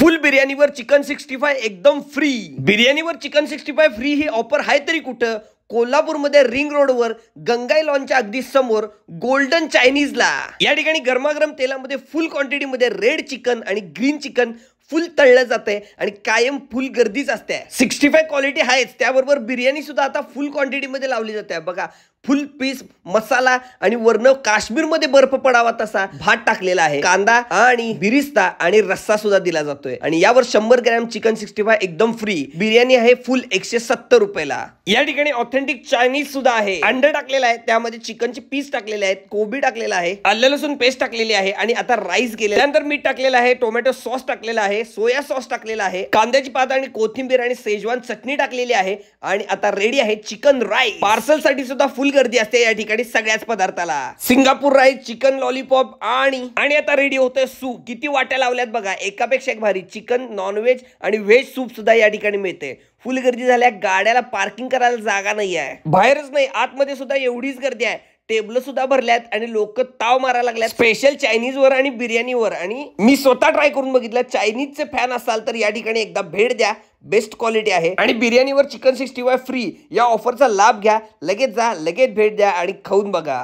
फुल बिर्याणीवर chicken 65 एकदम free. बिर्याणीवर chicken 65 free ही offer आहे तरी कुठं? कोल्हापूरमध्ये रिंग रोडवर गंगाई लॉनच्या अगदी समोर गोल्डन चायनीजला या ठिकाणी गरमागरम तेलामध्ये फुल क्वांटिटीमध्ये रेड चिकन आणि ग्रीन चिकन फुल तळलं जाते आणि कायम फुल गर्दीच असते। 65 क्वालिटी आहेच, त्याबरोबर बिर्याणी सुद्धा आता फुल क्वांटिटीमध्ये लावली जाते। बघा, फुल पीस मसाला आणि वर्ण काश्मीरमध्ये बर्फ पडावा तसा भात टाकलेला आहे, कांदा आणि बिरिस्ता आणि रस्सा सुद्धा दिला जातोय। आणि यावर 100 ग्रॅम चिकन 65 एकदम फ्री। बिर्याणी आहे फुल 170 रुपयाला। या ठिकाणी ऑथेंटिक चायनीज सुद्धा आहे, अंडे टाकलेला आहे, त्यामध्ये चिकनचे पीस टाकलेले आहेत, कोबी टाकलेला आहे, आलं लसूण पेस्ट टाकलेली आहे आणि आता राईस गेले, त्यानंतर मीठ टाकलेलं आहे, टोमॅटो सॉस टाकलेला आहे, सोया सॉस टाकलेला आहे, कांद्याची पात आणि कोथिंबीर आणि शेजवान चटणी टाकलेली आहे आणि आता रेडी आहे चिकन राईस। पार्सल साठी सुद्धा फुल गर्दी असते या ठिकाणी सगळ्याच पदार्थाला। सिंगापूर राईस, चिकन लॉलीपॉप आणि आता रेडी होतंय सूप। किती वाट्या लावल्यात बघा, एकापेक्षा एक भारी चिकन, नॉनव्हेज आणि व्हेज सूप सुद्धा या ठिकाणी मिळते। फुल गर्दी झाल्या, गाड्याला पार्किंग करायला जागा नाही आहे, बाहेरच नाही आतमध्ये सुद्धा एवढीच गर्दी आहे। टेबल सुद्धा भरल्यात आणि लोक ताव मारायला लागल्यात स्पेशल चायनीज वर आणि बिर्याणीवर। आणि मी स्वतः ट्राय करून बघितलं, चायनीजचे फॅन असाल तर या ठिकाणी एकदा भेट द्या, बेस्ट क्वालिटी आहे। आणि बिर्याणीवर चिकन 65 फ्री या ऑफरचा लाभ घ्या, लगेच जा, लगेच भेट द्या आणि खाऊन बघा।